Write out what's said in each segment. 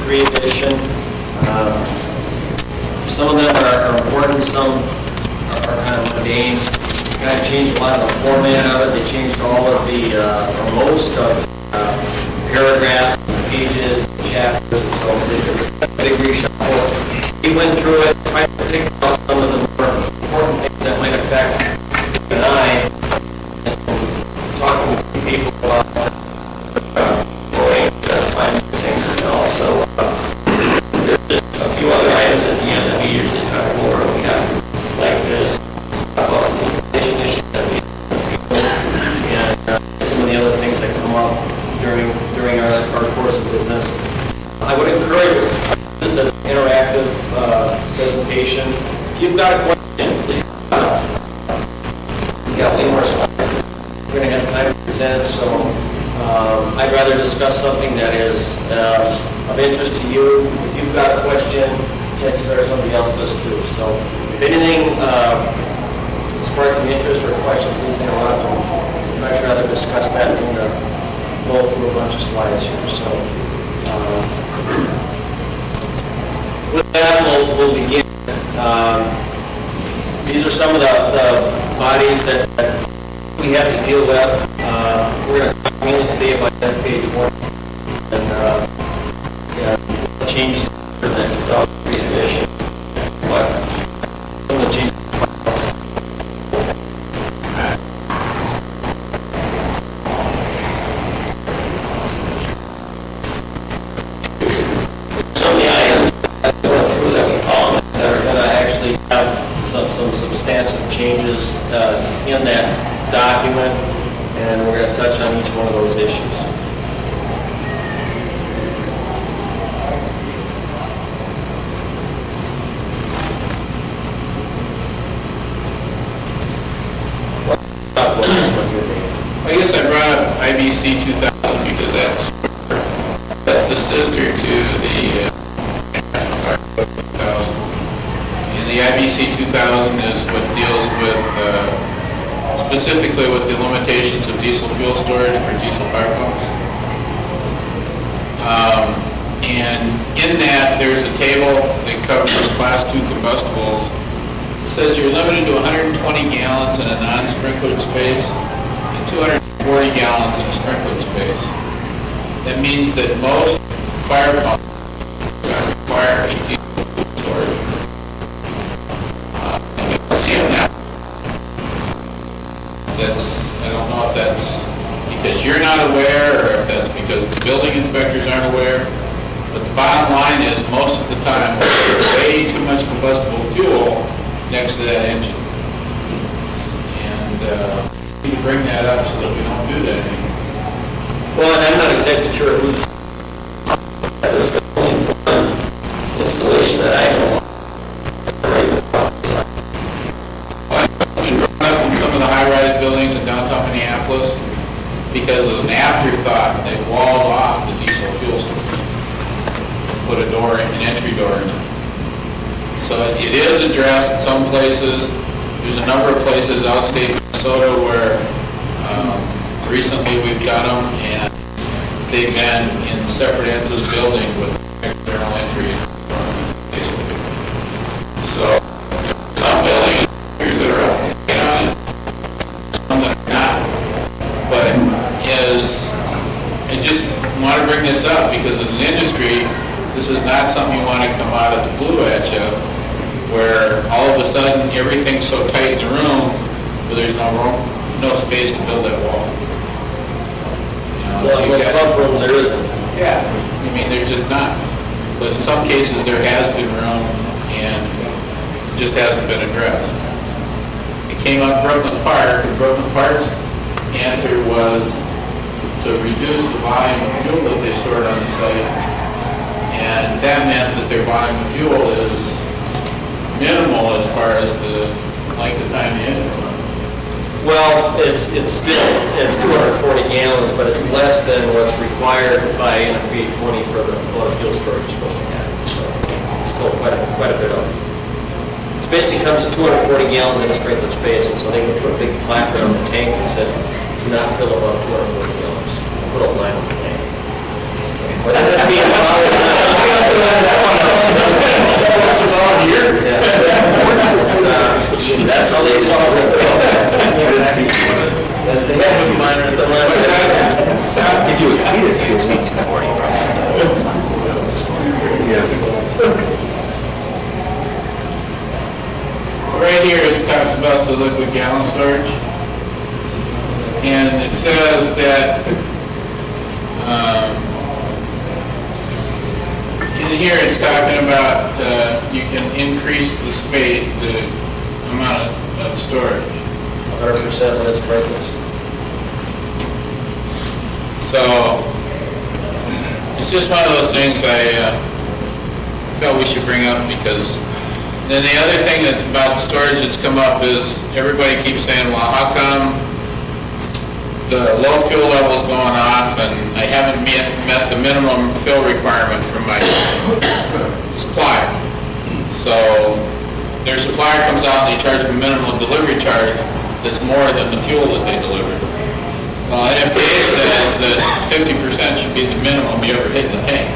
3 edition. Some of them are important, some are kind of mundane. Kind of changed a lot of the format of it. They changed all of the, or most of the paragraphs, pages, chapters, and so on. It's a big reshuffle. We went through it, tried to pick out some of the more important things that might affect you and I, and talking with people about justifying things, and also there's just a few other items at the end that we usually kind of go over. We have like this, about some installation issues that we and some of the other things that come up during our course of business. I would encourage this as an interactive presentation. If you've got a question, please. We've got way more slides. We're going to have time to present, so I'd rather discuss something that is of interest to you. If you've got a question, chances are somebody else does too. So if anything, as far as the interest or question, please interrupt. I'd rather discuss that than go through a bunch of slides here. So with that, we'll begin. These are some of the bodies that we have to deal with. We're going to talk mainly today about page 1 and changes for the 2003 edition. But some of the changes. Some substantive changes in that document, and we're going to touch on each one of those issues. I guess I brought up IBC 2000 because that's the sister to the National Fire Code 2000. The IBC 2000 is what deals with, specifically with the limitations of diesel fuel storage for diesel fire pumps. And in that, there's a table that covers Class 2 combustibles. It says you're limited to 120 gallons in a non-sprinklered space and 240 gallons in a sprinklered space. That means that most fire pumps require a diesel fuel storage. I don't know if that's because you're not aware or if that's because the building inspectors aren't aware, but the bottom line is most of the time there's way too much combustible fuel next to that engine. And we need to bring that up so that we don't do that anymore. Well, and I'm not exactly sure who's there's only one installation that I know of. Some of the high-rise buildings in downtown Minneapolis, because of an afterthought, they walled off the diesel fuel system and put an entry door in it. So it is addressed in some places. There's a number of places outstate Minnesota where recently we've done them, and they've been in separate ends of the building with external entry, basically. So some buildings that are up. But I just want to bring this up because as an industry, this is not something you want to come out of the blue at you, where all of a sudden everything's so tight in the room, but there's no room, no space to build that wall. Well, in most pump rooms there isn't. Yeah, I mean there's just not. But in some cases there has been room, and it just hasn't been addressed. It came up Brooklyn Park, and Brooklyn Park's answer was to reduce the volume of fuel that they stored on the site, and that meant that their volume of fuel is minimal as far as the length of time the engine runs. Well, it's 240 gallons, but it's less than what's required by NFPA 20 for the fuel storage you're supposed to have. So it's still quite a bit of it. It basically comes to 240 gallons in a sprinkler space, and so they can put a big placard on the tank that says, do not fill above 240 gallons. Put a line on the tank. But that being That's how they solve it. That's the minor at the last. If you exceed it, you exceed 240 Right here, it talks about the liquid gallon storage. And it says that, in here it's talking about, you can increase the space, the amount of storage. 100% when it's breakfast. So, it's just one of those things I felt we should bring up, because then the other thing that about storage that's come up is everybody keeps saying, well, how come the low fuel level's going off and I haven't met the minimum fill requirement from my supplier? So their supplier comes out and they charge a minimum delivery charge that's more than the fuel that they deliver. Well, NFPA says that 50% should be the minimum you ever hit in the tank.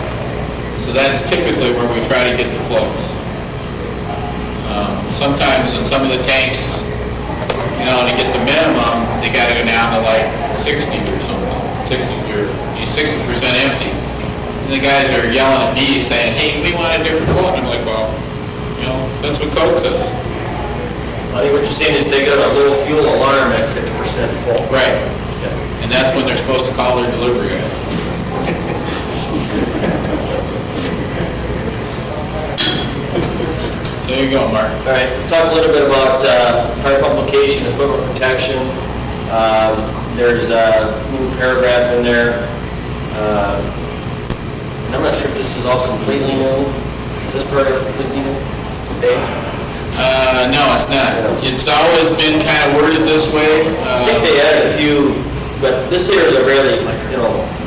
So that's typically where we try to get the flows. Sometimes in some of the tanks, you know, to get the minimum, they got to go down to like 60 or something, 60% empty. And the guys are yelling at me saying, hey, we want a different flow. And I'm like, well, you know, that's what code says. I think what you're saying is they got a low fuel alarm at 50% full. Right. Yeah. And that's when they're supposed to call their delivery guy. There you go, Mark. All right, talk a little bit about fire pump location, equipment protection. There's a new paragraph in there. And I'm not sure if this is all completely new. Is this paragraph completely new? Dave? No, it's not. It's always been kind of worded this way. I think they added a few, but this here is a really,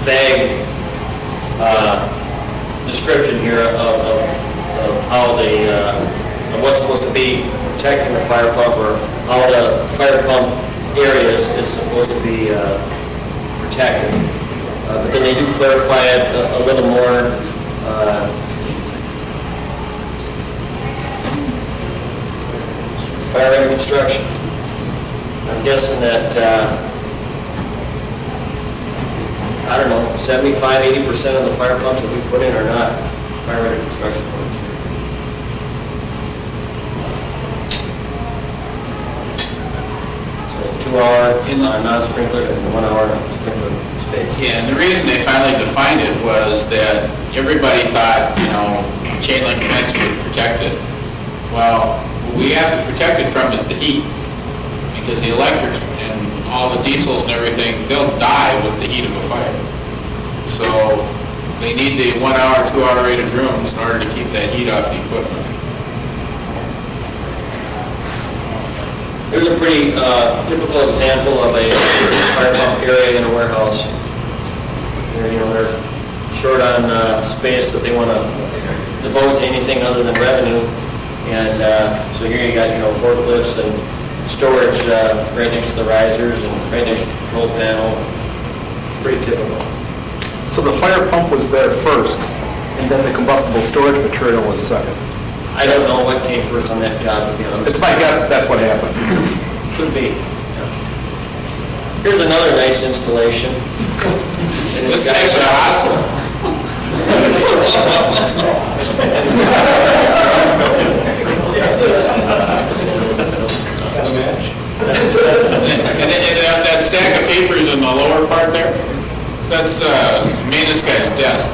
vague description here of how they, of what's supposed to be protecting the fire pump, or how the fire pump area is supposed to be protected. But then they do clarify it a little more. Fire and construction. I'm guessing that, I don't know, 75–80% of the fire pumps that we put in are not fire and construction pumps. So 2-hour non-sprinkler and 1-hour sprinkler space. Yeah, and the reason they finally defined it was that everybody thought, chain link fence would protect it. Well, what we have to protect it from is the heat, because the electrics and all the diesels and everything, they'll die with the heat of a fire. So they need the 1-hour, 2-hour rated rooms in order to keep that heat off the equipment. Here's a pretty typical example of a fire pump area in a warehouse. They're short on space that they want to devote to anything other than revenue. And so here you got, forklifts and storage right next to the risers and right next to the control panel. Pretty typical. So the fire pump was there first, and then the combustible storage material was second. I don't know what came first on that job, to be honest. It's my guess that's what happened. Could be. Yeah. Here's another nice installation. And This it's got guy's a hospital. And that stack of papers in the lower part there, that's maintenance guy's desk.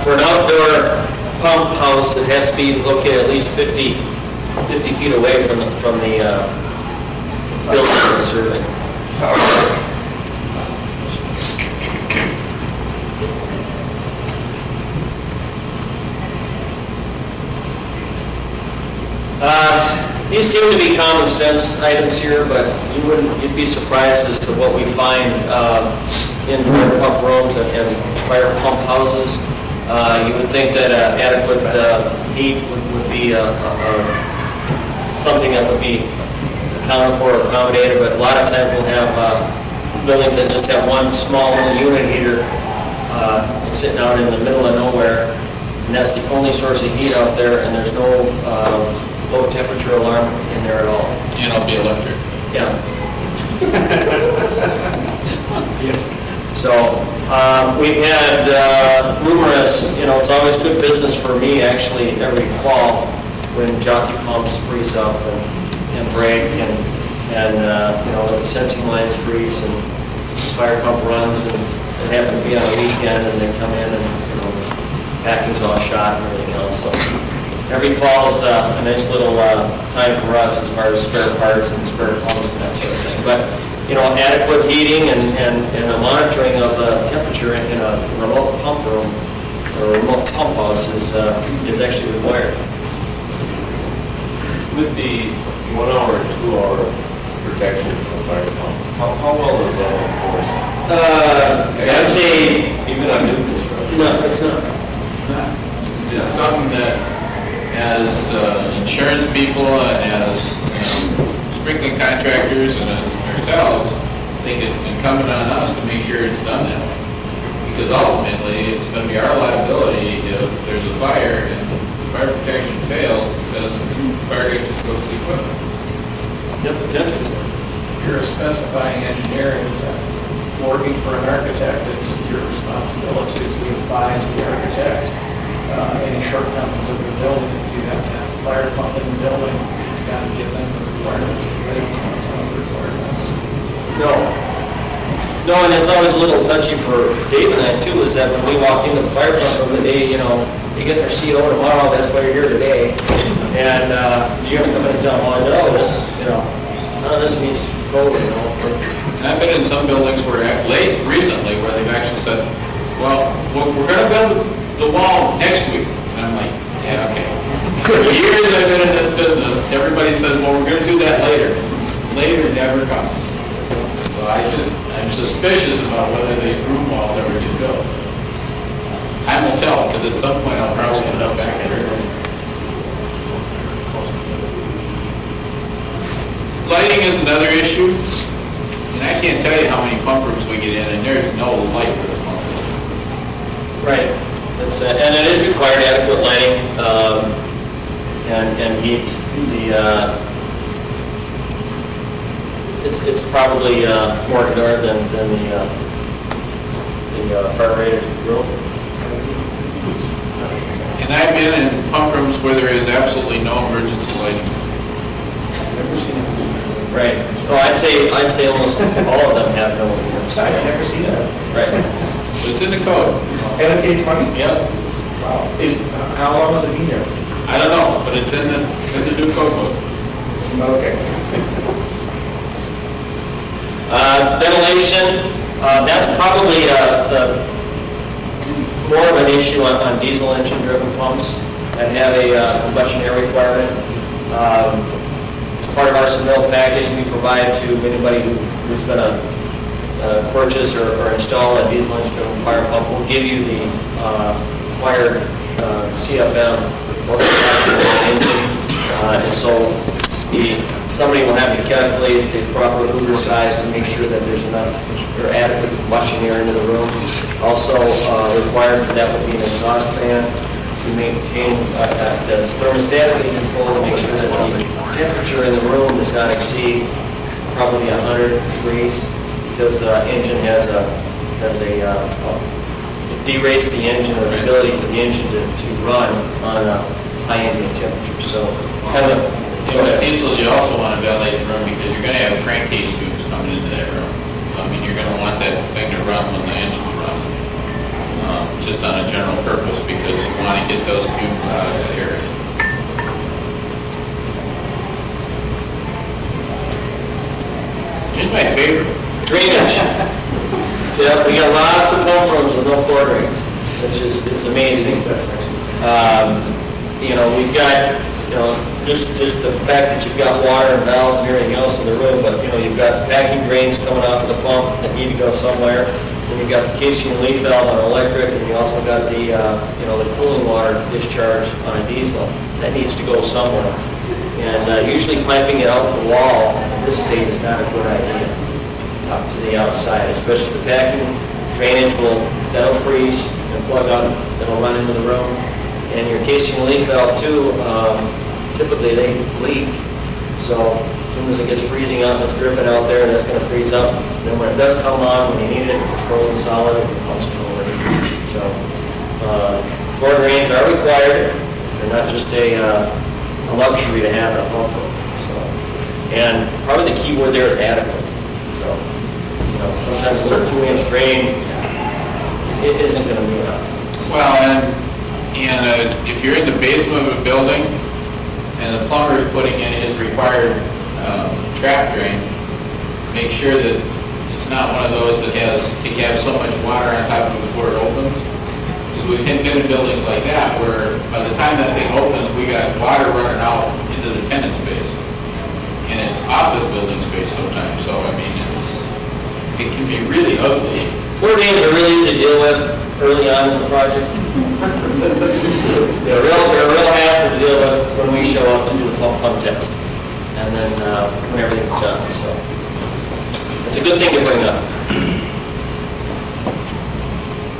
For an outdoor pump house, it has to be located at least 50 feet away from the building that's serving. These seem to be common sense items here, but you'd be surprised as to what we find in fire pump rooms and fire pump houses. You would think that adequate heat would be something that would be accounted for or accommodated, but a lot of times we'll have buildings that just have one small little unit heater It's sitting out in the middle of nowhere, and that's the only source of heat out there, and there's no low temperature alarm in there at all. And it'll be electric. Yeah. So, we've had numerous, it's always good business for me, actually, every fall, when jockey pumps freeze up and break, and the sensing lines freeze, and fire pump runs, and it happened to be on a weekend, and they come in, and, packing's all shot and everything else, so every fall's a nice little time for us as far as spare parts and spare pumps and that sort of thing. But, adequate heating and the monitoring of the temperature in a remote pump room or a remote pump house is actually required. With the 1 hour and 2 hour protection from the fire pump, how well is that enforced? I'd say, Even on new construction? no, it's not. It's something that as insurance people and as sprinkling contractors and as ourselves, I think it's incumbent on us to make sure it's done that way. Because ultimately, it's going to be our liability if there's a fire and fire protection fails because the fire gets exposed to the equipment. Yep, potentially so. If you're a specifying engineer and working for an architect, it's your responsibility to advise the architect any shortcomings of the building. If you have to have a fire pump in the building, you've got to give them the requirements, they don't have the requirements. No, and it's always a little touchy for Dave and I too, is that when we walk into the fire pump room today, they get their CO tomorrow, that's why you're here today. And you're gonna come in and tell them, oh, no, none of this meets code, And I've been in some buildings where, recently, where they've actually said, well, we're going to build the wall next week. And I'm like, yeah, okay. For years I've been in this business, everybody says, well, we're going to do that later. Later never comes. So I'm suspicious about whether these room walls ever get built. Time will tell, because at some point I'll probably end up back there. Lighting is another issue. And I can't tell you how many pump rooms we get in, and there's no light for the pump room. Right. And it is required adequate lighting and heat. It's probably more indoor than the fire rated room. And I've been in pump rooms where there is absolutely no emergency lighting. Never seen it. Right. Oh, I'd say almost all of them have no emergency. I've never seen that. Right. But it's in the code. NFPA 20? Yep. Wow. How long has it been there? I don't know, but it's in the new code book. Okay. Ventilation, that's probably more of an issue on diesel engine driven pumps that have a combustion air requirement. As part of our submittal package, we provide to anybody who's going to purchase or install a diesel engine driven fire pump. We'll give you the required CFM or engine. And so somebody will have to calculate the proper Hoover size to make sure that there's enough or adequate combustion air into the room. Also required for that would be an exhaust fan to maintain that's thermostatically controlled to make sure that the temperature in the room does not exceed probably 100 degrees because the engine has a it derates the engine or the ability for the engine to run on a high ambient temperature. So kind of. With diesel, you also want to ventilate the room because you're going to have crankcase fumes coming into that room. I mean, you're going to want that thing to run when the engine's running, just on a general purpose because you want to get those fumes out of that area. Here's my favorite. Drainage. Yeah, we got lots of pump rooms with no floor drains, which is amazing. We've got, just the fact that you've got water and valves and everything else in the room, but, you've got vacuum drains coming off of the pump that need to go somewhere. Then you've got the casing and leaf valve on electric, and you also got the, the cooling water discharge on a diesel. That needs to go somewhere. And usually piping it out the wall at this stage is not a good idea up to the outside, especially the vacuum drainage that'll freeze and plug up, it'll run into the room. And your casing relief valve too, typically they leak. So as soon as it gets freezing out, it's dripping out there, that's gonna freeze up. Then when it does come on, when you need it, it's frozen solid, it pumps it over. So, floor drains are required. They're not just a luxury to have in a pump room. So, and probably the key word there is adequate. So, sometimes a little 2-inch drain, it isn't gonna be enough. Well, and if you're in the basement of a building and the plumber is putting in his required trap drain, make sure that it's not one of those that have so much water on top of it before it opens. Because we've been in buildings like that where by the time that thing opens, we got water running out into the tenant space. And it's office building space sometimes, so I mean, it can be really ugly. Floor drains are really easy to deal with early on in the project. They're a real hassle to deal with when we show up to do the pump test, and then when everything's done. So it's a good thing to bring up.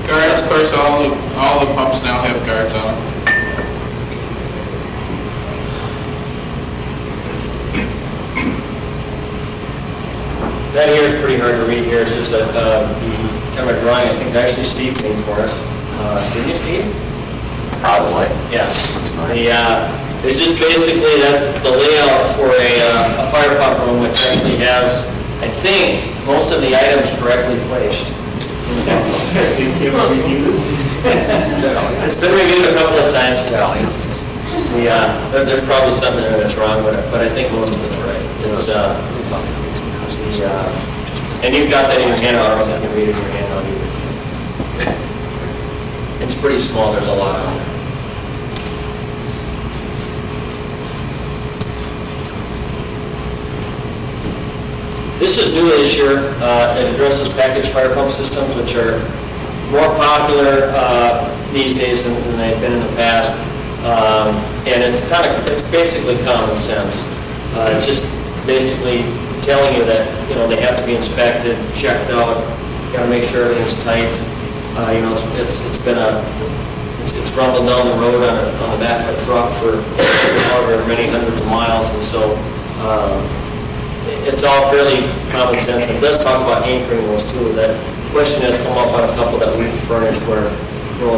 Guards, of course, all the pumps now have guards on them. That here is pretty hard to read here. It's just the kind of a drawing. I think actually Steve made for us. Didn't you, Steve? Probably. Yeah. It's just basically, that's the layout for a fire pump room, which actually has, I think, most of the items correctly placed. It's been reviewed a couple of times, Sally. There's probably something that's wrong, but I think most of it's right. And you've got that in your handout. I don't know if you can read it in your handout either. It's pretty small. There's a lot on there. This is new this year. It addresses packaged fire pump systems, which are more popular these days than they've been in the past. And it's basically common sense. It's just basically telling you that, they have to be inspected, checked out, got to make sure everything's tight. It's rumbled down the road on the back of a truck for however many hundreds of miles, and so it's all fairly common sense. It does talk about anchoring those too. That question has come up on a couple that we've furnished where,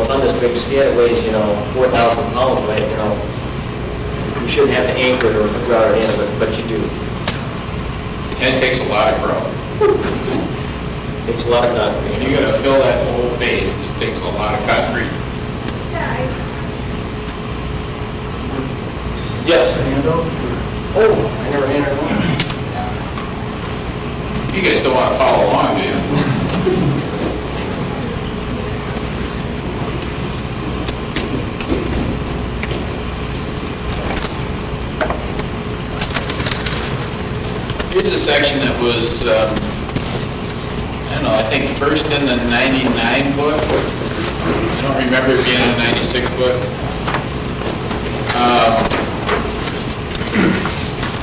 it's on this big scale, it weighs, 4,000 pounds, right? You shouldn't have to anchor it or grout it in, but you do. And it takes a lot of grout. Takes a lot of concrete. When you gotta fill that whole base, it takes a lot of concrete. Yes? Oh, I never handed one. You guys don't wanna follow along, do you? Here's a section that was, I think first in the 99 book. I don't remember it being in the 96 book.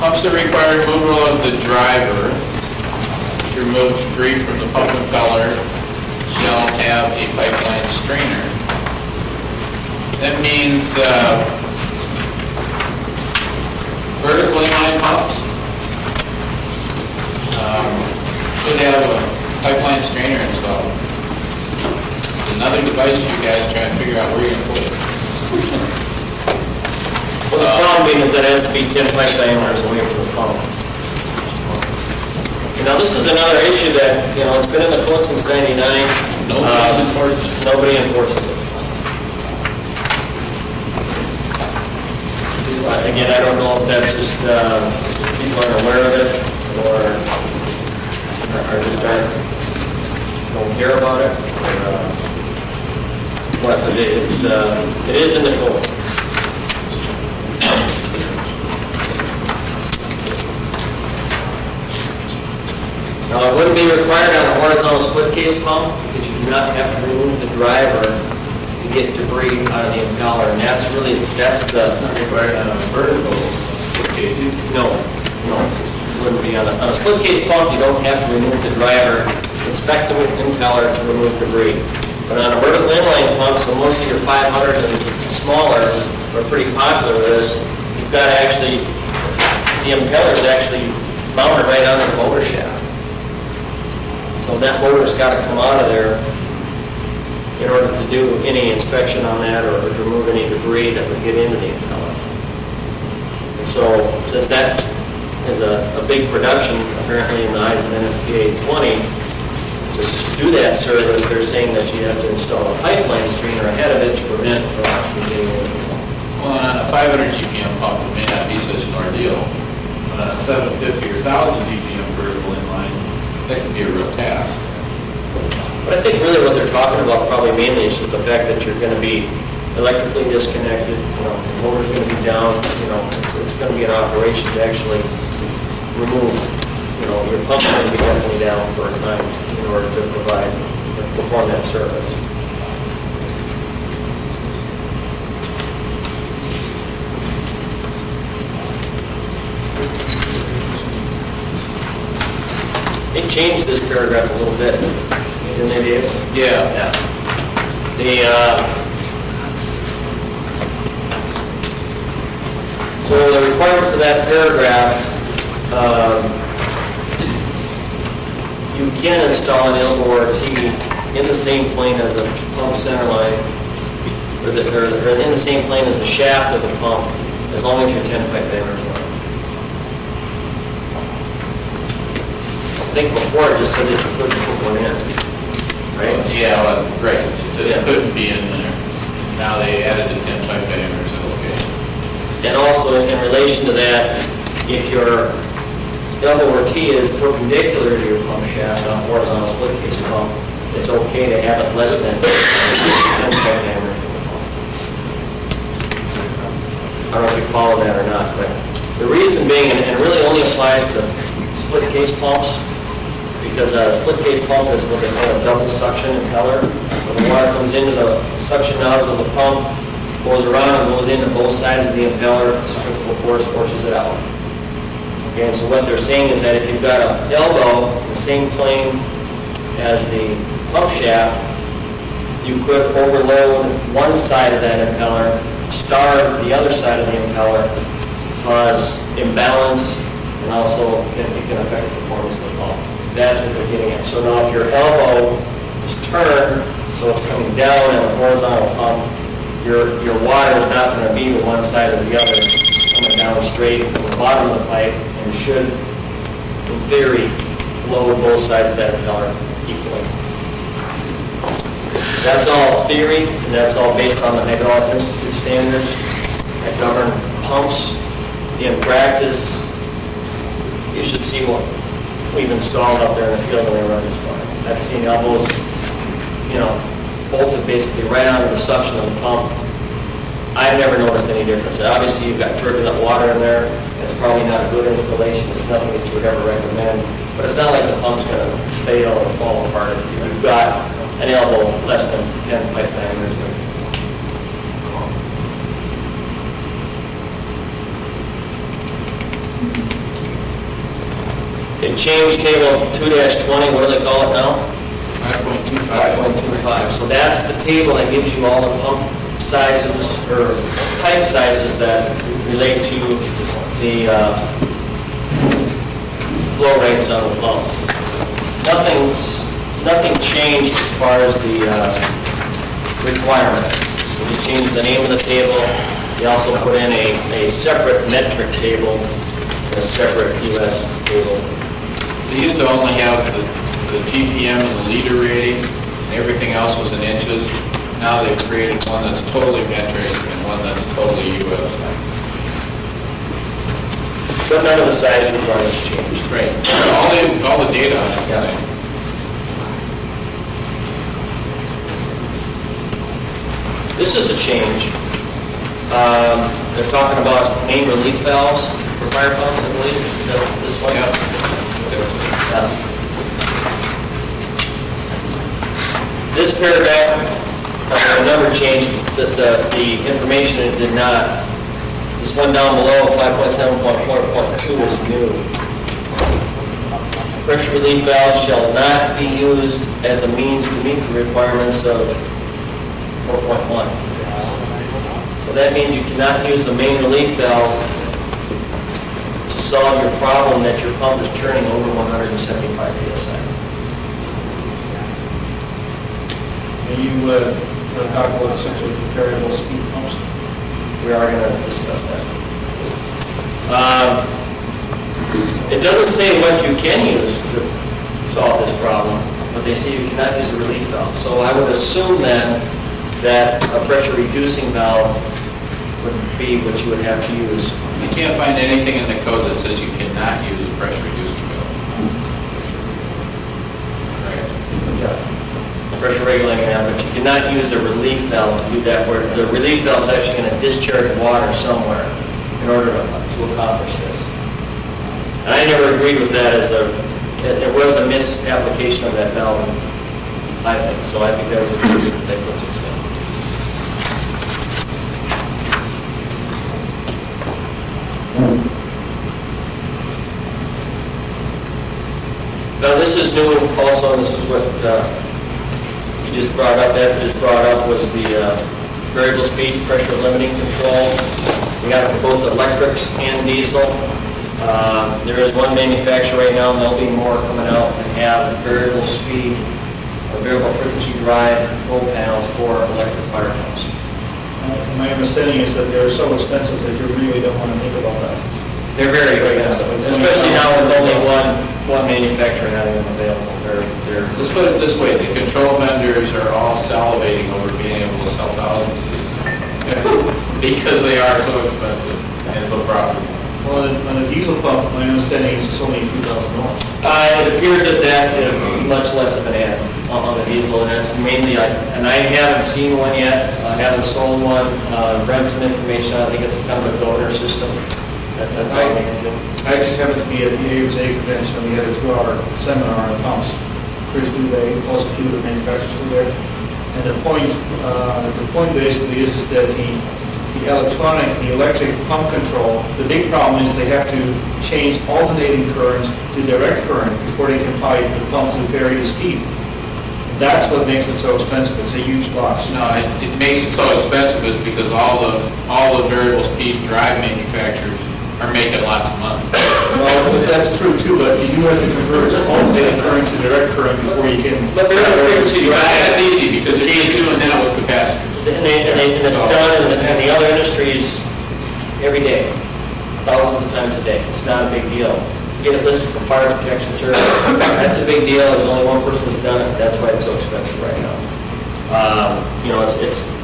Pumps that require removal of the driver to remove debris from the pump impeller shall have a pipeline strainer. That means vertically lined pumps should have a pipeline strainer installed. Another device you guys trying to figure out where you're going to put it. Well, the problem being is that it has to be 10 pipe diameters away from the pump. Now, this is another issue that, it's been in the code since '99. Nobody enforces it. Again, I don't know if that's just people aren't aware of it or just don't care about it, or what, but it is in the code. Now, it wouldn't be required on a horizontal split case pump because you do not have to remove the driver to get debris out of the impeller, and that's the... Required on a vertical split case? No. Wouldn't be on a split case pump. You don't have to remove the driver to inspect the impeller to remove debris. But on a vertical inline pump, so most of your 500 and smaller are pretty popular with this, you've got to actually, the impeller is actually mounted right under the motor shaft. So that motor's got to come out of there in order to do any inspection on that or to remove any debris that would get into the impeller. And so, since that is a big production, apparently in the eyes of NFPA 20, to do that service, they're saying that you have to install a pipeline screener ahead of it to prevent frost from getting in. Well, on a 500 GPM pump, it may not be such an ordeal. But on a 750 or 1,000 GPM vertical inline, that can be a real task. But I think really what they're talking about probably mainly is just the fact that you're going to be electrically disconnected, the motor's going to be down, it's going to be an operation to actually remove, your pump's going to be definitely down for a time in order to perform that service. They changed this paragraph a little bit, didn't they, Dave? Yeah. So the requirements of that paragraph, you can install an elbow or T in the same plane as the pump center line, or in the same plane as the shaft of the pump, as long as your 10 pipe diameter is long. I think before it just said that you couldn't put one in, right? Yeah, well, right. So Yeah. it couldn't be in there. Now they added the 10 pipe diameters, okay. And also in relation to that, if your elbow or T is perpendicular to your pump shaft on a horizontal split case pump, it's okay to have it less than 10 pipe diameter from the pump. I don't know if you follow that or not, but the reason being, and it really only applies to split case pumps, because a split case pump is what they call a double suction impeller. When the water comes into the suction nozzle of the pump, goes around and goes into both sides of the impeller, centrifugal force forces it out. Okay, and so what they're saying is that if you've got an elbow in the same plane as the pump shaft, you could overload one side of that impeller, starve the other side of the impeller, cause imbalance, and also it can affect the performance of the pump. That's what they're getting at. So now if your elbow is turned, so it's coming down in a horizontal pump, your water is not going to be to one side or the other. It's coming down straight from the bottom of the pipe and should, in theory, load both sides of that impeller equally. That's all theory, and that's all based on the Hydraulic Institute standards that govern pumps. In practice, you should see what we've installed out there in the field when they run this pump. I've seen elbows, bolted basically right onto the suction of the pump. I've never noticed any difference. And obviously, you've got turbulent water in there. It's probably not a good installation. It's nothing that you would ever recommend. But it's not like the pump's going to fail or fall apart if you've got an elbow less than 10 pipe diameters. They changed table 2-20, what do they call it now? 5.25. 5.25. So that's the table that gives you all the pump sizes or pipe sizes that relate to the flow rates on the pump. Nothing changed as far as the requirement. So they changed the name of the table. They also put in a separate metric table and a separate US table. They used to only have the GPM and the liter rating, and everything else was in inches. Now they've created one that's totally metric and one that's totally US. But none of the size requirements changed. Right. All the data on it's the Yeah. same. This is a change. They're talking about main relief valves for fire pumps, I believe. Is that this one? Yeah. Yeah. This paragraph, another change, that the information it did not. This one down below, 5.7.4.2 is new. pressure relief valve shall not be used as a means to meet the requirements of 4.1. So that means you cannot use the main relief valve to solve your problem that your pump is churning over 175 psi. And you talk about essentially variable speed pumps. We are going to discuss that. It doesn't say what you can use to solve this problem, but they say you cannot use a relief valve. So I would assume then that a pressure reducing valve would be what you would have to use. You can't find anything in the code that says you cannot use a pressure reducing valve. Right? Pressure regulating valve, but you cannot use a relief valve to do that, where the relief valve is actually going to discharge water somewhere in order to accomplish this. And I never agreed with that there was a misapplication of that valve, I think, so I think that was a good thing that was extended. Now this is new also, and this is what you just brought up, was the variable speed pressure limiting control. We got it for both electrics and diesel. There is one manufacturer right now, and there'll be more coming out that have variable speed or variable frequency drive control panels for electric fire pumps. My understanding is that they're so expensive that you really don't want to think about that. They're very expensive, especially now with only one manufacturer having them available. Let's put it this way, the control vendors are all salivating over being able to sell thousands of these because they are so expensive and so profitable. Well, on a diesel pump, my understanding is it's only a few $1,000. It appears that is much less of an add on the diesel, and that's mainly, and I haven't seen one yet, I haven't sold one, read some information, I think it's kind of a donor system. That's all I can do. I just happened to be at the AUSA convention, we had a 2-hour seminar on pumps. Chris Dubé, plus a few of the manufacturers were there. And the point basically is that the electric pump control, the big problem is they have to change alternating current to direct current before they can pipe the pump to vary the speed. That's what makes it so expensive. It's a huge box. No, it makes it so expensive is because all the variable speed drive manufacturers are making lots of money. Well, that's true too, but you do have to convert alternating current to direct current before you can. But variable frequency drive, That's easy because it's easy doing that with capacitors. and it's done in the other industries every day, thousands of times a day. It's not a big deal. Get it listed for fire protection service. That's a big deal. There's only one person who's done it. That's why it's so expensive right now.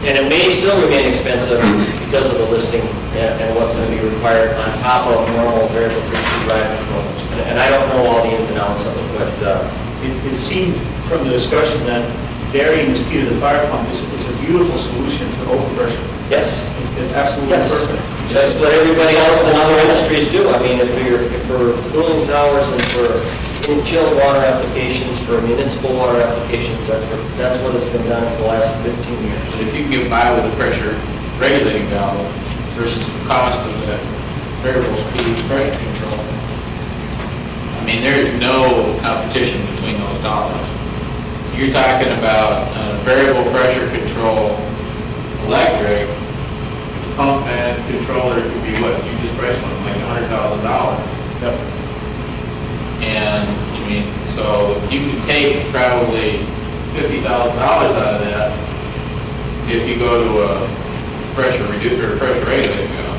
And it may still remain expensive because of the listing and what's going to be required on top of normal variable frequency drive controllers. And I don't know all the ins and outs of it, but It seemed from the discussion that varying the speed of the fire pump is a beautiful solution to overpressure. yes. It's absolutely Yes. perfect. That's what everybody else in other industries do. I mean, if for cooling towers and for chilled water applications, for municipal water applications, that's what it's been done for the last 15 years. But if you can get by with a pressure regulating valve versus the cost of that variable speed pressure control, I mean, there's no competition between those dollars. You're talking about variable pressure control electric, the pump and controller could be what, you just priced one, like $100,000. Yep. And, I mean, so you can take probably $50,000 out of that if you go to a pressure reducer or pressure regulating valve.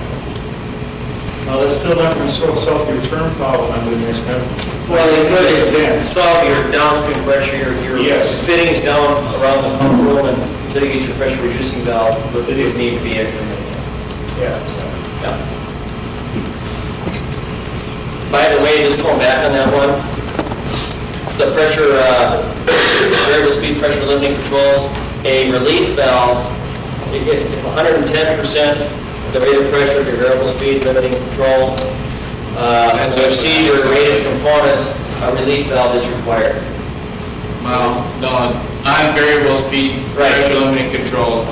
Now, that's still not going to solve your term problem, I would understand. Well, it could solve your downstream pressure, your Yes. fittings down around the pump room and until you get your pressure reducing valve, but it would need to be incremental. Yeah. Yeah. By the way, just going back on that one, the pressure, variable speed pressure limiting controls, a relief valve, if 110% the rate of pressure to variable speed limiting control, to exceed your rated components, a relief valve is required. Well, no, on variable speed Right. pressure limiting control,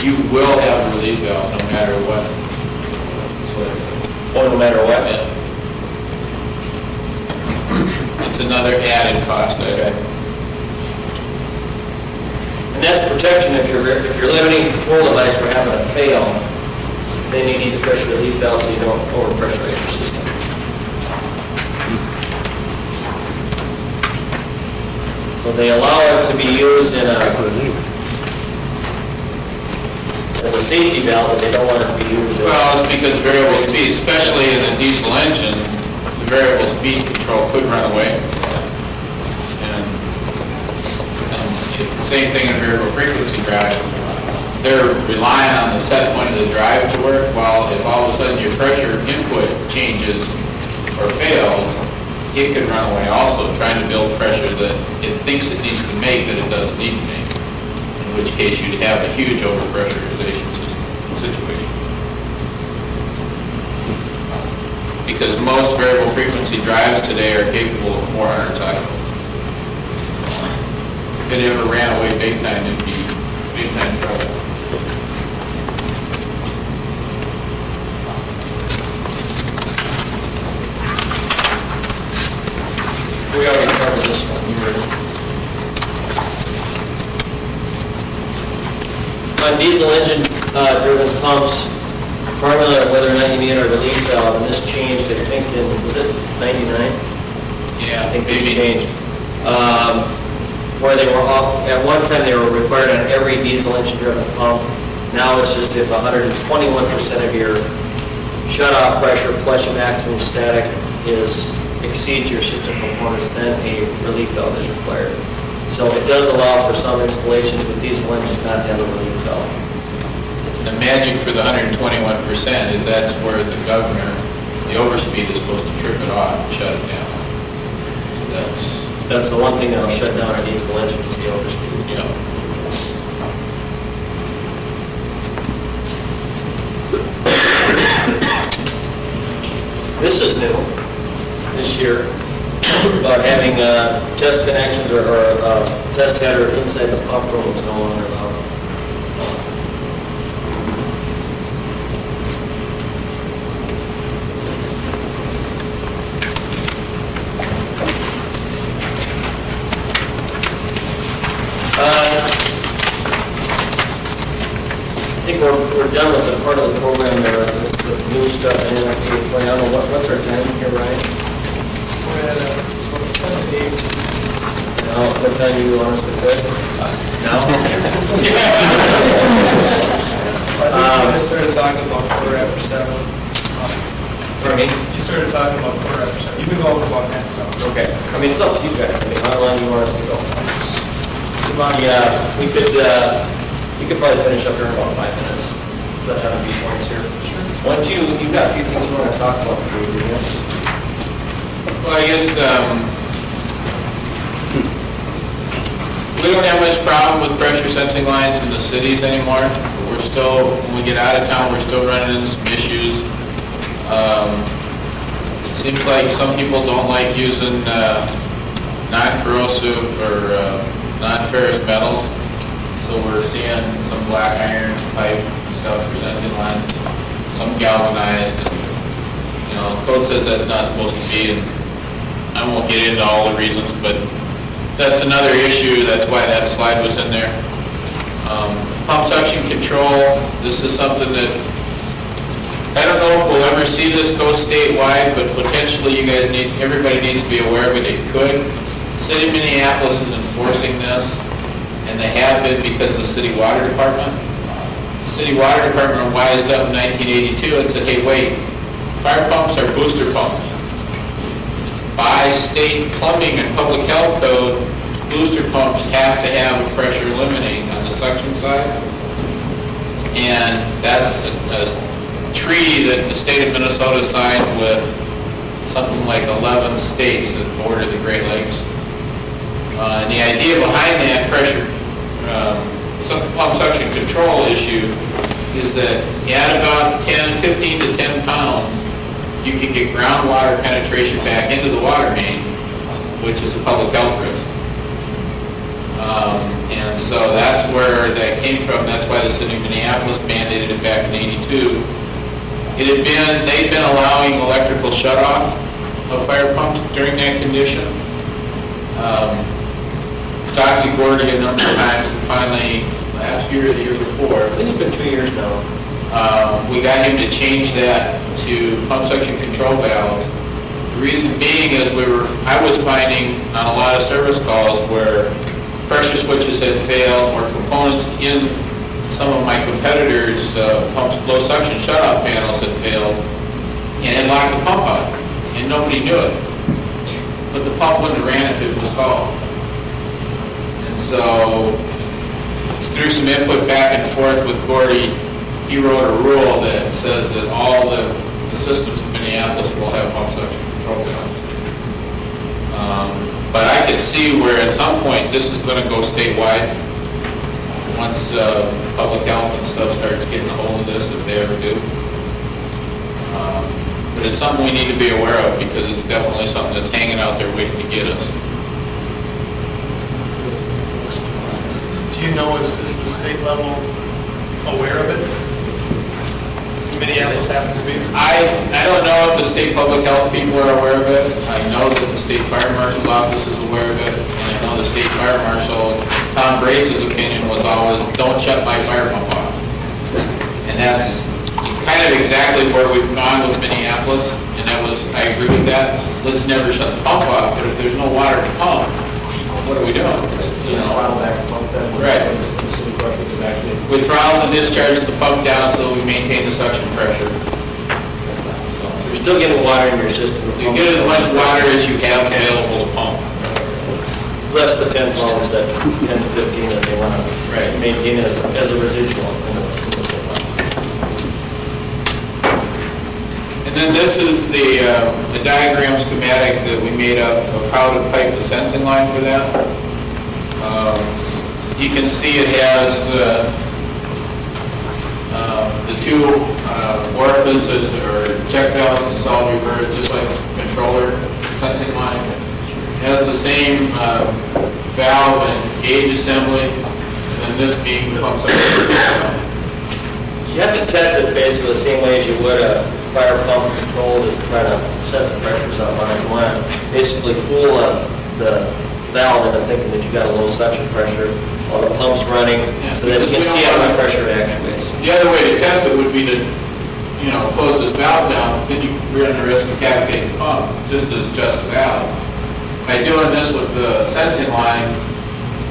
you will have a relief valve no matter what. Or no matter what. Yeah. It's another added cost item. And that's protection if you're limiting control device for having a fail, then you need to pressure relief valve so you don't overpressurize your system. So they allow it to be used as a safety valve, but they don't want it to be used as... Well, it's because variable speed, especially in a diesel engine, the variable speed control could run away. And same thing in variable frequency drive. They're relying on the set point of the drive to work. Well, if all of a sudden your pressure input changes or fails, it could run away also, trying to build pressure that it thinks it needs to make that it doesn't need to make. In which case you'd have a huge overpressurization situation. Because most variable frequency drives today are capable of 400 cycles. If it ever ran away big time, it'd be big time trouble. We already covered this one. On diesel engine driven pumps, formula whether or not you need a relief valve, and this changed, I think, was it 99? Yeah, I think they maybe. changed. Where they were off, at one time they were required on every diesel engine driven pump. Now it's just if 121% of your shut-off pressure plus your maximum static exceeds your system performance, then a relief valve is required. So it does allow for some installations with diesel engines not to have a relief valve. The magic for the 121% is that's where the governor, the overspeed is supposed to trip it off and shut it down. That's the one thing that'll shut down a diesel engine is the overspeed. Yeah. This is new this year, about having test connections or test header inside the pump room is no longer allowed. I think we're done with the part of the program there, with new stuff in NFPA 20. I don't know, what's our time here, Ryan? We're at 8. Now, what time do you want us to quit? Now? I think you started talking about 7:15. Pardon me? You started talking about 7:15. You've been going for about half an hour. Okay. I mean, it's up to you guys. I mean, how long do you want us to go? Yeah, we could probably finish up here in about 5 minutes. Touch on a few points here. Sure. You've got a few things you want to talk about today, do you? Well, I guess we don't have much problem with pressure sensing lines in the cities anymore. We're still, when we get out of town, we're still running into some issues. Seems like some people don't like using non-corrosive or non-ferrous metals. So we're seeing some black iron pipe and stuff for sensing lines, some galvanized. And, code says that's not supposed to be, and I won't get into all the reasons, but that's another issue. That's why that slide was in there. Pump suction control, this is something that, I don't know if we'll ever see this go statewide, but potentially everybody needs to be aware of it. It could. City of Minneapolis is enforcing this, and they have been because of the city water department. The city water department wised up in 1982 and said, hey, wait, fire pumps are booster pumps. By state plumbing and public health code, booster pumps have to have a pressure limiting on the suction side. And that's a treaty that the state of Minnesota signed with something like 11 states that border the Great Lakes. And the idea behind that pressure pump suction control issue is that at about 15 to 10 pounds, you can get groundwater penetration back into the water main, which is a public health risk. And so that's where that came from. That's why the city of Minneapolis mandated it back in '82. They'd been allowing electrical shutoff of fire pumps during that condition. Talked to Gordy a number of times, and finally, last year or the year before, I think it's been 2 years now. we got him to change that to pump suction control valves. The reason being is I was finding on a lot of service calls where pressure switches had failed or components in some of my competitors' low suction shutoff panels had failed and had locked the pump out, and nobody knew it. But the pump wouldn't have ran if it was called. And so, through some input back and forth with Gordy, he wrote a rule that says that all the systems in Minneapolis will have pump suction control valves. But I could see where at some point this is going to go statewide. Once public health and stuff starts getting a hold of this, if they ever do. But it's something we need to be aware of because it's definitely something that's hanging out there waiting to get us. Do you know, is the state level aware of it? Minneapolis happens to be? I don't know if the state public health people are aware of it. I know that the state fire marshal's office is aware of it. And I know the state fire marshal, Tom Grace's opinion was always, don't shut my fire pump off. And that's kind of exactly where we've gone with Minneapolis. And that was, I agree with that. Let's never shut the pump off, but if there's no water to pump, what are we doing? You know, right. We throttle and discharge the pump down so that we maintain the suction pressure. You're still getting water in your system. You get as much water as you have available to pump. Less the 10 pounds, that 10 to 15 that they want to maintain as a residual. And then this is the diagram schematic that we made up of how to pipe the sensing line for that. You can see it has the two orifices or check valves installed reverse, just like controller sensing line. It has the same valve and gauge assembly, and this being the pump suction. You have to test it basically the same way as you would a fire pump control to try to set the pressures up on it. You want to basically fool the valve into thinking that you got a low suction pressure while the pump's running, so that you can see how much pressure it actuates. The other way to test it would be to, close this valve down, then you run the risk of cavitating the pump, just to adjust the valve. By doing this with the sensing line,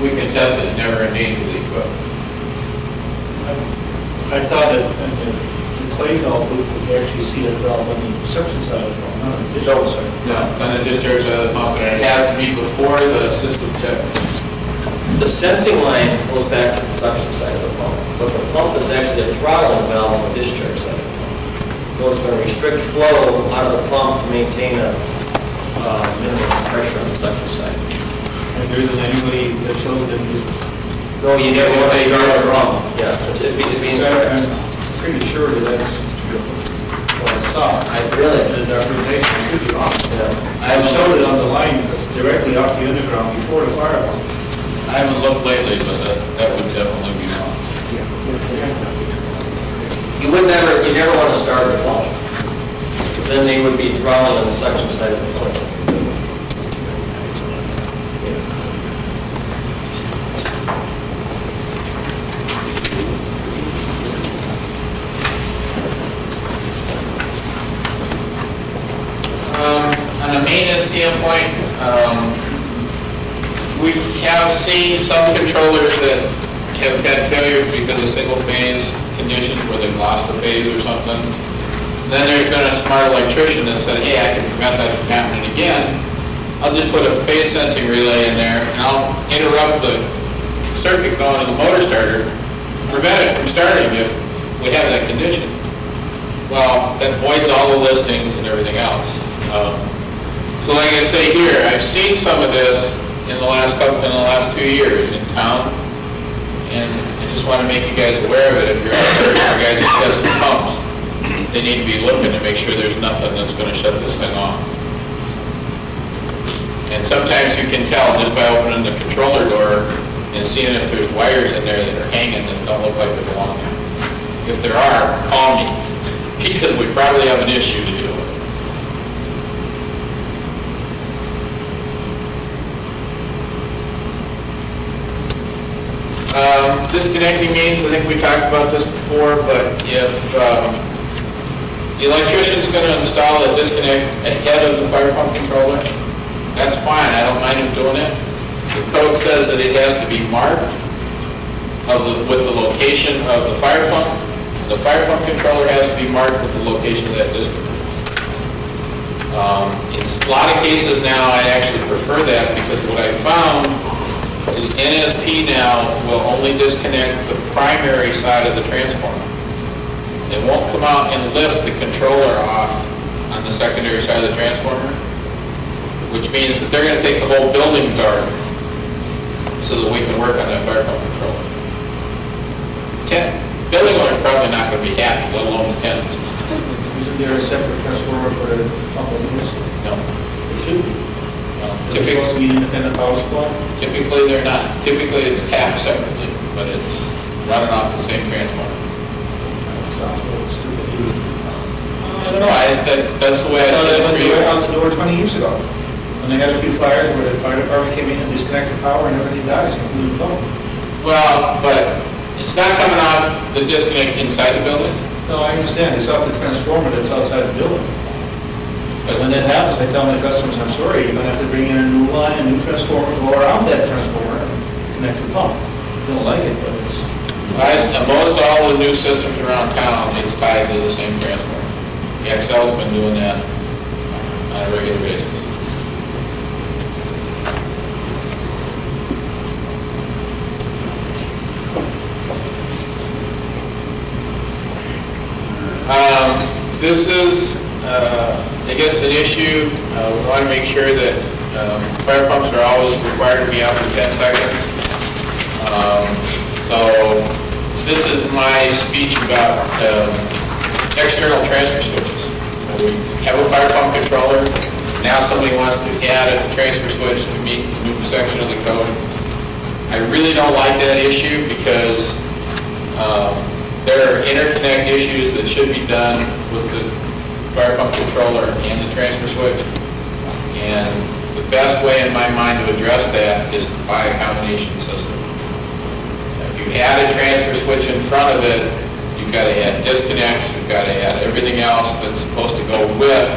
we can test it and never endanger the equipment. I thought that the clay valve loop would actually see a valve on the suction side of the pump, not the discharge side. No, it's on the discharge side of the pump, and it has to be before the system check. The sensing line goes back to the suction side of the pump, but the pump is actually a throttling valve on the discharge side of the pump. So it's going to restrict flow out of the pump to maintain a minimum pressure on the suction side. And there isn't anybody that shows that it is. No, you never want to start it wrong. Yeah, it'd be I'm pretty sure that that's what I saw. really. The interpretation could be wrong. Yeah. I showed it on the line directly off the underground before the fire alarm. I haven't looked lately, but that would definitely be wrong. You never want to start the pump, because then they would be throttling on the suction side of the pump. On a maintenance standpoint, we have seen some controllers that have had failures because of single phase conditions where they've lost a phase or something. Then there's been a smart electrician that said, hey, I can prevent that from happening again. I'll just put a phase sensing relay in there and I'll interrupt the circuit going to the motor starter, prevent it from starting if we have that condition. Well, that voids all the listings and everything else. So like I say here, I've seen some of this in the last 2 years in town, and I just want to make you guys aware of it. If you're out there, if you guys are testing pumps, they need to be looking to make sure there's nothing that's going to shut this thing off. And sometimes you can tell just by opening the controller door and seeing if there's wires in there that are hanging that don't look like they belong there. If there are, call me, because we probably have an issue to deal with. Disconnecting means, I think we talked about this before, but if the electrician's going to install a disconnect ahead of the fire pump controller, that's fine, I don't mind him doing it. The code says that it has to be marked with the location of the fire pump. The fire pump controller has to be marked with the location of that disconnect. In a lot of cases now, I actually prefer that because what I found is NSP now will only disconnect the primary side of the transformer. It won't come out and lift the controller off on the secondary side of the transformer, which means that they're going to take the whole building dark so that we can work on that fire pump controller. Building owner's probably not going to be happy, let alone the tenants. Isn't there a separate transformer for the pump and units? No. There should be. Is it supposed to be an independent power supply? Typically, they're not. Typically, it's capped separately, but it's running off the same transformer. That sounds a little stupid. I don't know, that's the way I said it for you. I was over 20 years ago. When they had a few fires where the fire department came in and disconnected power and everybody dies, including the pump. Well, but it's not coming off the disconnect inside the building. No, I understand, it's off the transformer that's outside the building. But when that happens, I tell my customers, I'm sorry, you're gonna have to bring in a new line, a new transformer, go around that transformer and connect the pump. They don't like it, but it's... Most all the new systems around town, it's tied to the same transformer. The XL's been doing that on a regular basis. This is, I guess, an issue. We want to make sure that fire pumps are always required to be out in 10 seconds. So this is my speech about external transfer switches. We have a fire pump controller. Now somebody wants to add a transfer switch to meet the new section of the code. I really don't like that issue because there are interconnect issues that should be done with the fire pump controller and the transfer switch. And the best way in my mind to address that is to buy a combination system. If you add a transfer switch in front of it, you've got to add disconnects, you've got to add everything else that's supposed to go with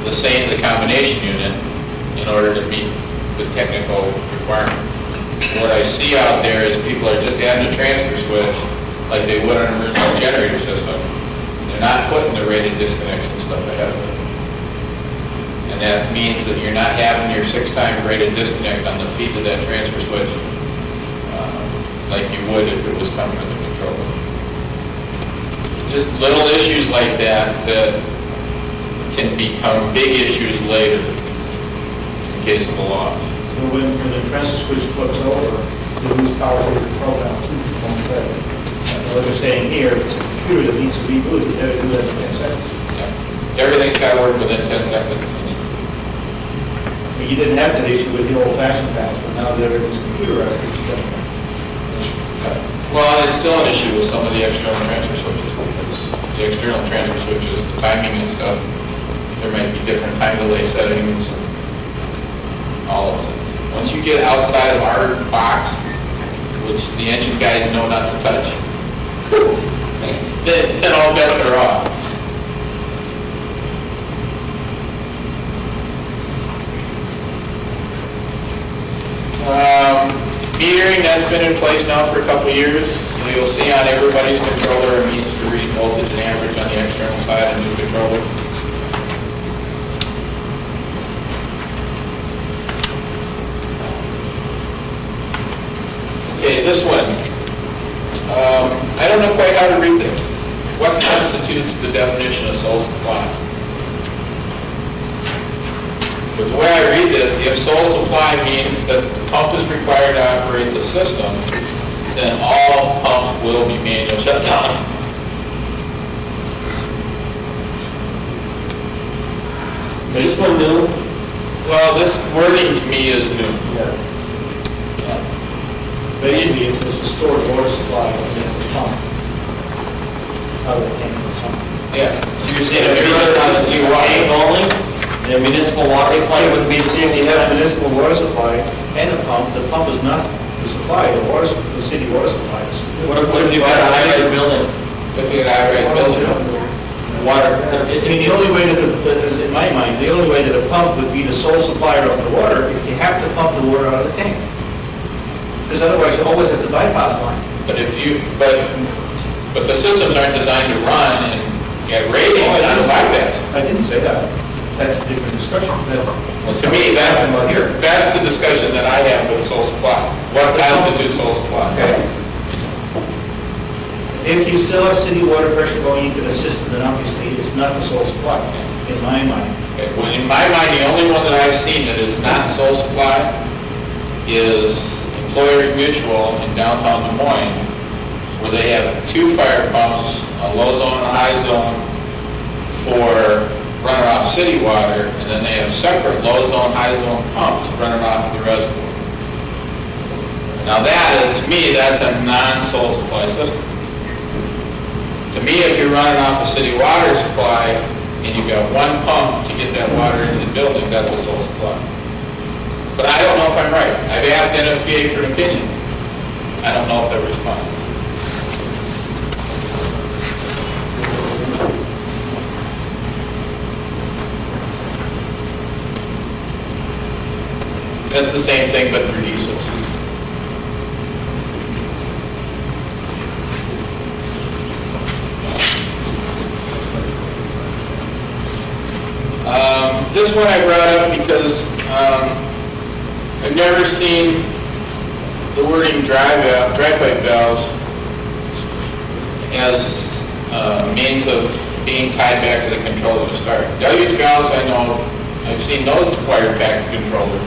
the combination unit in order to meet the technical requirement. What I see out there is people are just adding a transfer switch like they would on an emergency generator system. They're not putting the rated disconnects and stuff ahead of it. And that means that you're not having your 6 times rated disconnect on the feet of that transfer switch like you would if it was coming with the controller. Just little issues like that that can become big issues later in case of a loss. So when the transfer switch flips over, you lose power to the program too. What you're saying here, it's a computer that needs to reboot, you have to do that in 10 seconds. Yeah. Everything's got to work within 10 seconds. But you didn't have that issue with the old-fashioned panels, but now that everything's computerized, it's definitely an issue. Well, and it's still an issue with some of the external transfer switches. Because the external transfer switches, the timing and stuff, there might be different time delay settings and all of it. Once you get outside of our box, which the engine guys know not to touch, then all bets are off. Metering, that's been in place now for a couple of years. You'll see on everybody's controller it needs to read voltage and average on the external side of the controller. Okay, this one. I don't know quite how to read this. What constitutes the definition of sole supply? But the way I read this, if sole supply means that the pump is required to operate the system, then all pumps will be manual shutdown. Is this one new? Well, this wording to me is new. Yeah. Basically, it's a stored water supply in the pump. Out of the tank or something. Yeah. So you're saying if everybody wants to do tank only, the municipal water supply would be the If same? you have a municipal water supply and a pump, the pump is not supply, the city water supplies. What if you've got a high-rise building? If you had a building. Water, I mean, the only way that, in my mind, the only way that a pump would be the sole supplier of the water if you have to pump the water out of the tank. Because otherwise you always have the bypass line. But but the systems aren't designed to run and get rating on a bypass. I didn't say that. That's a different discussion. To me, that's the discussion that I have with sole supply. What constitutes sole supply? Okay. If you still have city water pressure going into the system, then obviously it's not the sole supply, in my mind. Okay, well, in my mind, the only one that I've seen that is not sole supply is Employers Mutual in downtown Des Moines, where they have 2 fire pumps, a low zone and a high zone for running off city water, and then they have separate low zone, high zone pumps running off the reservoir. Now to me, that's a non-sole supply system. To me, if you're running off a city water supply and you've got 1 pump to get that water into the building, that's a sole supply. But I don't know if I'm right. I've asked NFPA for an opinion. I don't know if they'll respond. That's the same thing, but for diesels. This one I brought up because I've never seen the wording dry pipe valves as means of being tied back to the controller to start. Deluge valves, I know, I've seen those wired back to controller.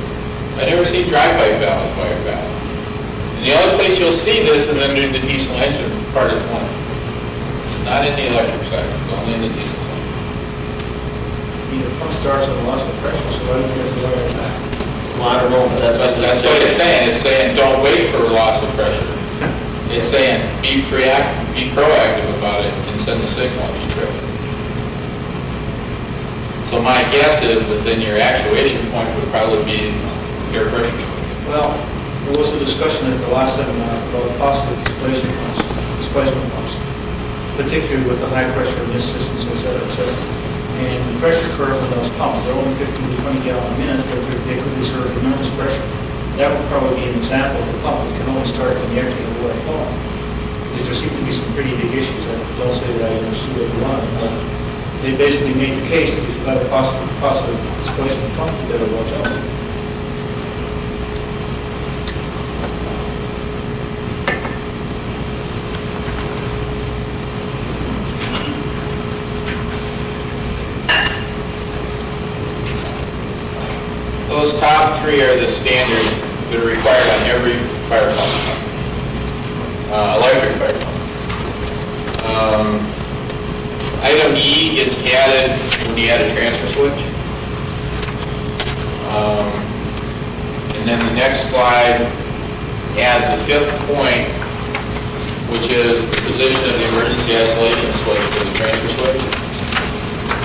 I've never seen dry pipe valves wired back. And the only place you'll see this is under the diesel engine part of the plant. Not in the electric side, it's only in the diesel side. The pump starts on the loss of pressure, so why don't you have to wire it back? well, I don't know, but That's what it's saying. It's saying, don't wait for loss of pressure. It's saying, be proactive about it and send the signal if you trip it. So my guess is that then your actuation point would probably be air pressure. Well, there was a discussion at the last seminar about possible displacement pumps, particularly with the high pressure mist systems, et cetera, et cetera. And the pressure curve on those pumps, they're only 15 to 20 gallon minutes, but they could exert enormous pressure. That would probably be an example of a pump that can only start when you actually have water flowing. Because there seem to be some pretty big issues. I don't say that I understood everyone, but they basically made the case that if you've got a positive displacement pump, you better watch out. Those top 3 are the standard that are required on every fire pump, electric fire pump. Item E gets added when you add a transfer switch. And then the next slide adds a 5th point, which is the position of the emergency isolation switch for the transfer switch.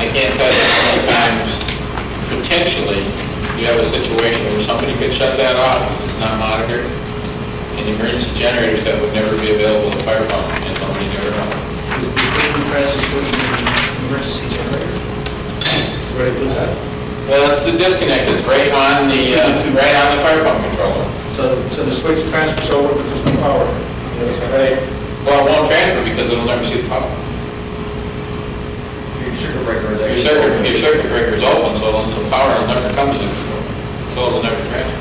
I can't tell you how many times, potentially, you have a situation where somebody could shut that off if it's not monitored, and emergency generators that would never be available to fire pump, and nobody knew it. Is the equipment transfer switch an emergency generator? Where is that? Well, it's the disconnect, it's right on the fire pump controller. So the switch transfers over, but there's no power. Yes, right. Well, it won't transfer because it'll never see the power. Your circuit breaker is Your circuit breaker is open, so the power will never come to the controller, so it'll never transfer.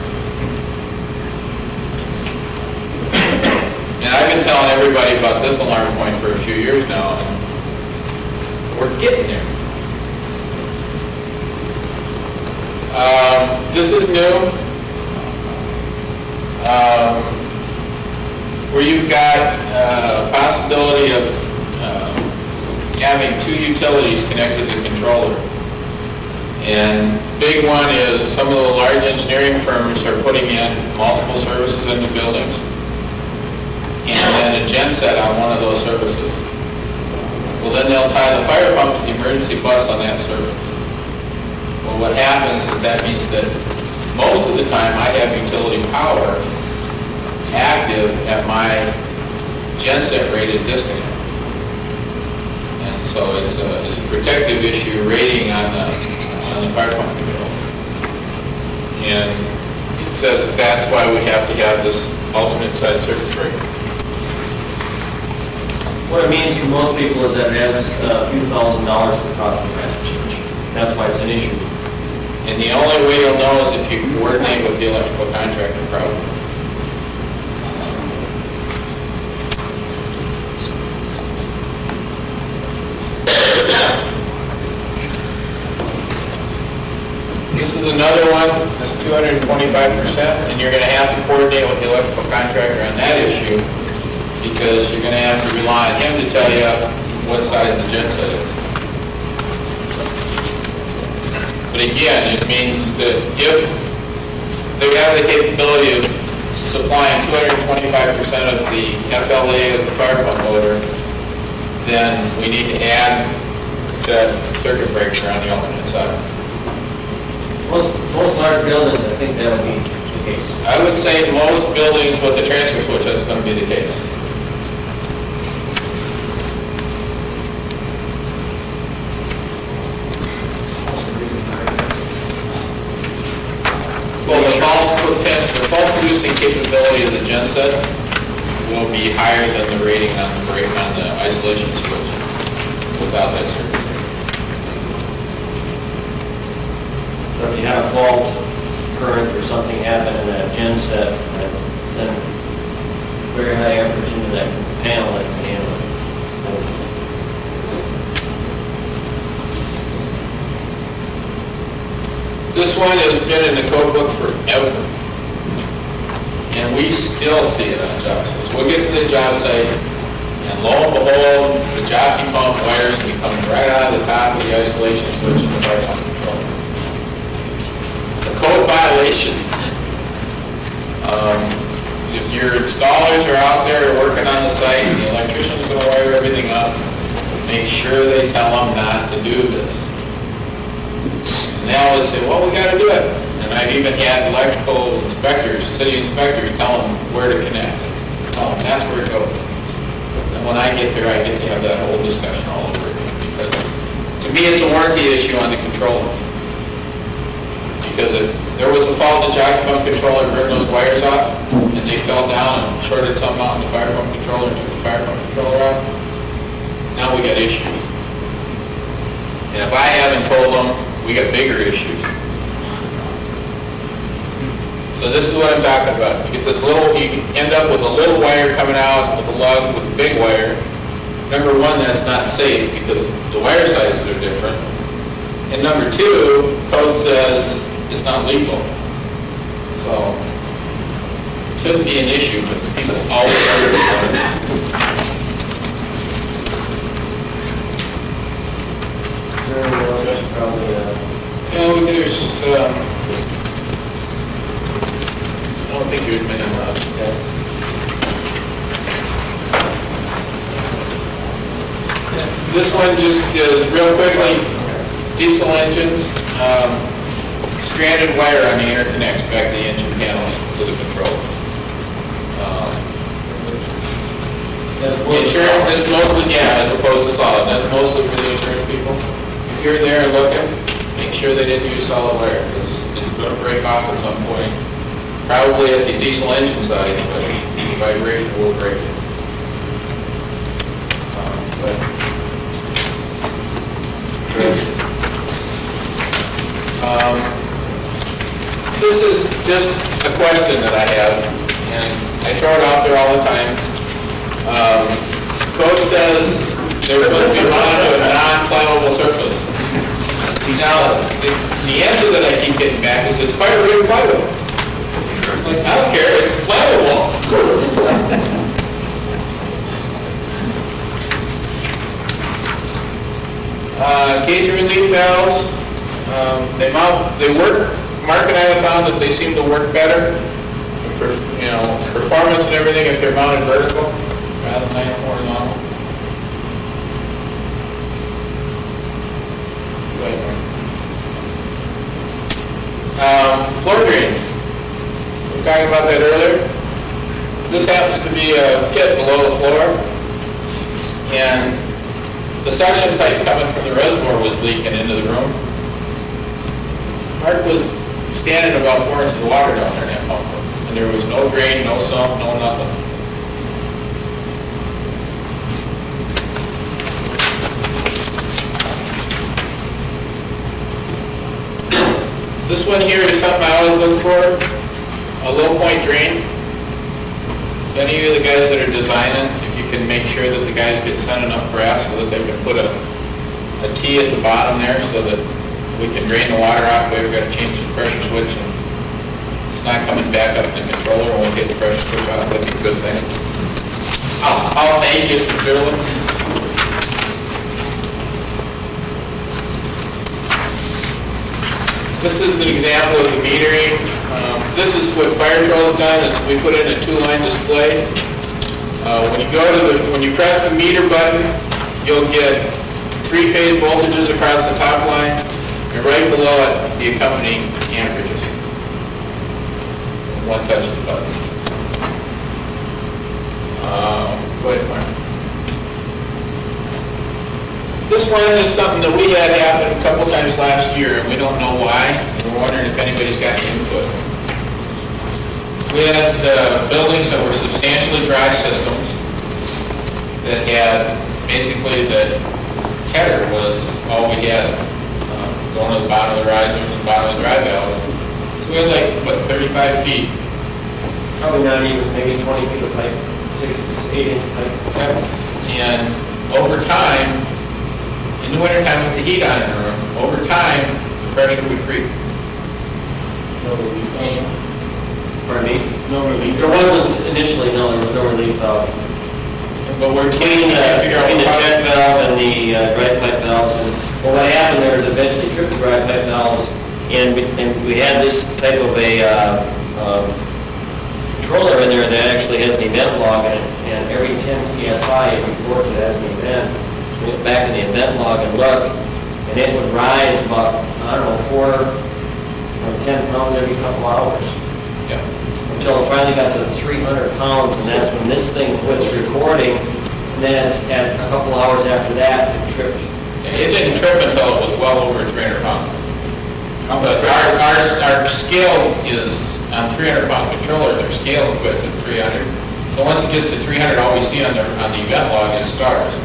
And I've been telling everybody about this alarm point for a few years now, and we're getting there. This is new, where you've got a possibility of having 2 utilities connected to the controller. And big one is some of the large engineering firms are putting in multiple services into buildings, and then a genset on one of those services. Well, then they'll tie the fire pump to the emergency bus on that service. Well, what happens is that means that most of the time I have utility power at my genset rated disconnect. And so it's a protective issue rating on the fire pump control. And it says that's why we have to have this alternate side circuit breaker. What it means for most people is that it adds a few $1,000 to the cost of the transmission. That's why it's an issue. And the only way you'll know is if you coordinate with the electrical contractor probably. This is another one, that's 225%, and you're going to have to coordinate with the electrical contractor on that issue because you're going to have to rely on him to tell you what size the genset is. But again, it means that if they have the capability of supplying 225% of the FLA of the fire pump motor, then we need to add that circuit breaker on the alternate side. Most large buildings, I think that would be the case. I would say most buildings with the transfer switch, that's going to be the case. Well, the fault producing capability of the genset will be higher than the rating on the isolation switch without that circuit breaker. So if you have a fault current or something happen in that genset, that send very high amperage into that panel that can handle it. This one has been in the code book forever, and we still see it on job sites. We'll get to the job site, and lo and behold, the jockey pump wires will be coming right out of the top of the isolation switch in the fire pump controller. It's a code violation. If your installers are out there working on the site, and the electrician's going to wire everything up, make sure they tell them not to do this. And they always say, well, we got to do it. And I've even had electrical inspectors, city inspectors, tell them where to connect. Tell them that's where it goes. And when I get there, I get to have that whole discussion all over again. Because to me, it's a warranty issue on the controller. Because if there was a fault in the jockey pump controller, burned those wires out, and they fell down and shorted something out in the fire pump controller and took the fire pump controller out, now we got issues. And if I haven't told them, we got bigger issues. So this is what I'm talking about. You get this little, you end up with a little wire coming out with a lug with a big wire. Number one, that's not safe because the wire sizes are different. And number two, code says it's not legal. So it shouldn't be an issue, but people always understand it. There's, I don't think there's been enough. This one just is real quickly, diesel engines, stranded wire on the interconnects back to the engine panels to the controller. Insurance, that's mostly, yeah, as opposed to solid, that's mostly for the insurance people. If you're there looking, make sure they didn't use solid wire, because it's going to break off at some point. Probably at the diesel engine side, but the vibration will break it. This is just a question that I have, and I throw it out there all the time. Code says they're supposed to be mounted to a non-flammable surface. Now, the answer that I keep getting back is it's fire-rated plywood. Like, I don't care, it's flammable. Case relief valves, they work. Mark and I have found that they seem to work better. You know, performance and everything if they're mounted vertical rather than horizontal. Floor drain. We were talking about that earlier. This happens to be a pit below the floor, and the suction pipe coming from the reservoir was leaking into the room. Mark was standing about 4 inches of water down there in that pump room, and there was no drain, no sump, no nothing. This one here is something I always look for, a low point drain. Any of the guys that are designing, if you can make sure that the guys get sent enough brass so that they can put a T at the bottom there so that we can drain the water off, we've got to change the pressure switch and it's not coming back up in the controller when we get the pressure switch off, that'd be a good thing. I'll thank you sincerely. This is an example of the metering. This is what Fire Control's done, is we put in a 2-line display. When you press the meter button, you'll get 3-phase voltages across the top line, and right below it, the accompanying amperages. One touch of the button. Go ahead, Mark. This one is something that we had happen a couple times last year, and we don't know why. We're wondering if anybody's got any input. We had buildings that were substantially dry systems that had, basically, the header was all we had, going to the bottom of the risers and the bottom of the dry valve. So we had like, what, 35 feet? Probably not even, maybe 20 feet of pipe, 6 to 8 inch pipe. And over time, in the wintertime with the heat on in the room, over time, the pressure would creep. Pardon me? No relief. There wasn't initially, no, there was no relief valve. But we're Between trying to figure out the what check valve and the dry pipe valves, and well, what happened there is eventually tripped the dry pipe valves, and we had this type of a controller in there that actually has an event log in it, and every 10 PSI it reports it as an event. So we went back in the event log and looked, and it would rise about, I don't know, 4 or 10 pounds every couple hours. Yeah. Until it finally got to 300 pounds, and that's when this thing quits recording, and then it's at a couple hours after that, it tripped. It didn't trip until it was well over 300 pounds. But our scale is, on 300-pound controllers, our scale quits at 300. So once it gets to 300, all we see on the event log is stars.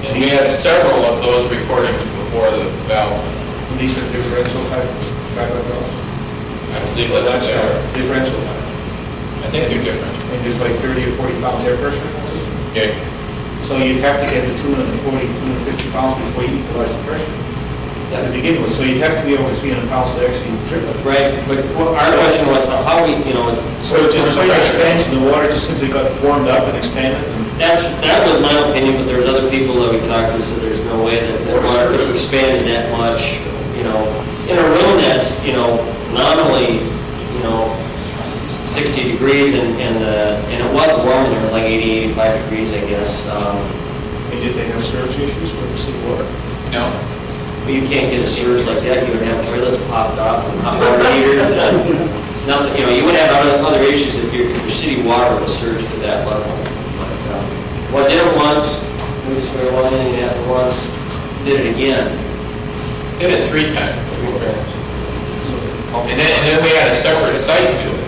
And we had several of those recordings before the valve. And these are differential type valves? I believe that's our, Differential type. I think they're different. And there's like 30 or 40 pounds air pressure in the system? Okay. So you'd have to get the 240, 250 pounds before you equalize the pressure. To begin with, so you'd have to be over 300 pounds to actually trip it. Right, but our question was how we, So just by expansion, the water just simply got warmed up and expanded? that was my opinion, but there's other people that we talked to, so there's no way that the water could have expanded that much, in a room that's, nominally, 60 degrees, and it was warm, and it was like 80, 85 degrees, I guess. And did they have surge issues with the city water? No. But you can't get a surge like that, you would have toilets popped off and hot water heaters, and nothing, you would have other issues if your city water was surged to that level. But, what did it once, we just went one in and after once, did it again. Did it 3 times before. And then we had a separate site do it.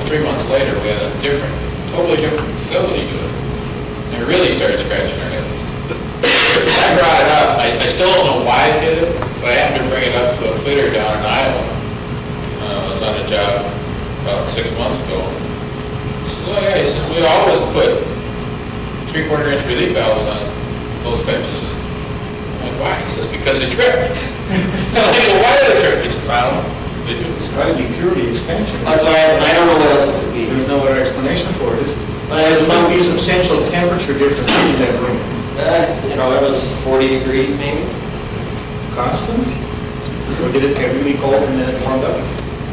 3 months later, we had a totally different facility do it. And we really started scratching our heads. I brought it up. I still don't know why I did it, but I happened to bring it up to a fitter down in Iowa. I was on a job about 6 months ago. He says, oh yeah, he says, we always put 3/4 inch relief valves on those types of systems. I'm like, why? He says, because they trip. I'm like, well, why do they trip? He says, I don't know. They do. It's got to be purely expansion. That's why I don't know what else it could be. There's no other explanation for it, is there? There There must be a substantial temperature difference in that room. it was 40 degrees maybe. Constant? Or did it get really cold and then it warmed up?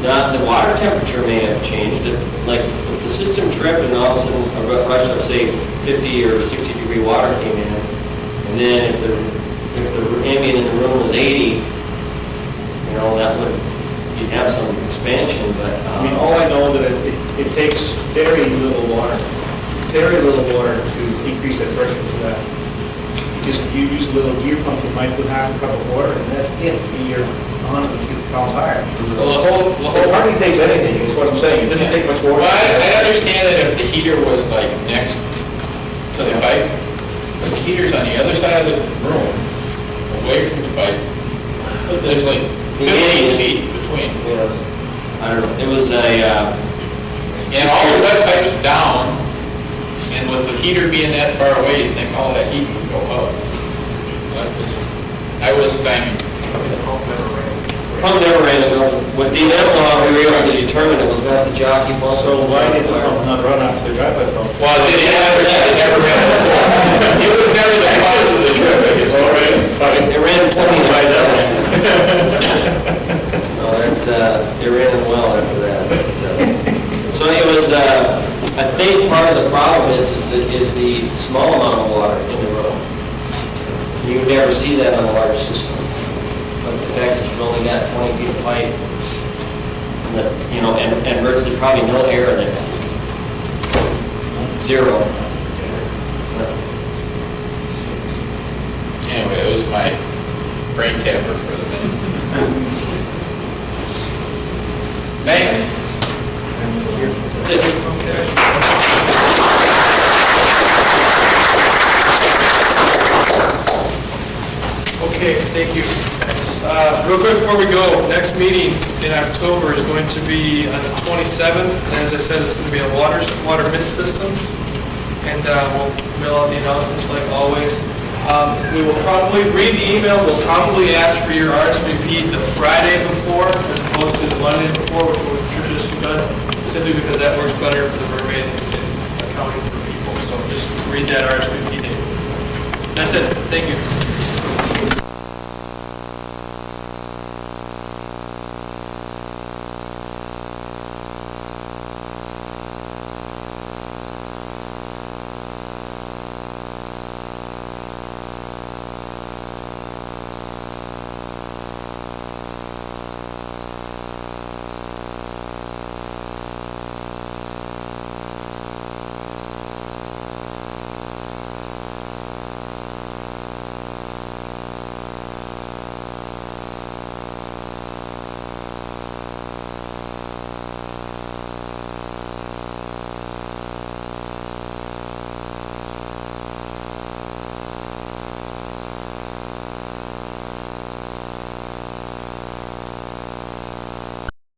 The water temperature may have changed. Like if the system tripped and all of a sudden a rush of say 50 or 60 degree water came in, and then if the ambient in the room was 80, that would, you'd have some expansion, but. I mean, all I know that it takes very little very little water to increase that pressure to that. Just you use a little gear pump, you might put half a cup of water, and that's it, and you're 150 pounds higher. Well, It hardly takes anything, is what I'm saying, it doesn't take much water. Well, I understand that if the heater was like next to the pipe, but the heater's on the other side of the room, away from the pipe, but there's like 15 feet between. I don't know, it was a, And all the wet pipe is down, and with the heater being that far away, you'd think all that heat would go up. I was thinking, pump never ran, with the inlet law, we were able to determine it was not the jockey pump. So why did the pump not run after the drive-by pump? well, it never ran before. It was never the cause of the trip, I guess. All right, fine. It ran 20 by that one. No, it ran well after that. So it was, I think part of the problem is the small amount of water in the road. You would never see that on a large system. But the fact that you've only got 20 feet of pipe, and and virtually probably no air in that system. Zero. Anyway, it was my brain capper for the minute. Next. That's it. Okay, thank you. Thanks. Real quick before we go, next meeting in October is going to be on the 27th, and as I said, it's going to be on water mist systems, and we'll mail out the announcements like always. We will probably, read the email, we'll probably ask for your RSVP the Friday before, as opposed to the Monday before, which we've traditionally done, simply because that works better for the mermaid and accounting for people, so just read that RSVP date. That's it, thank you.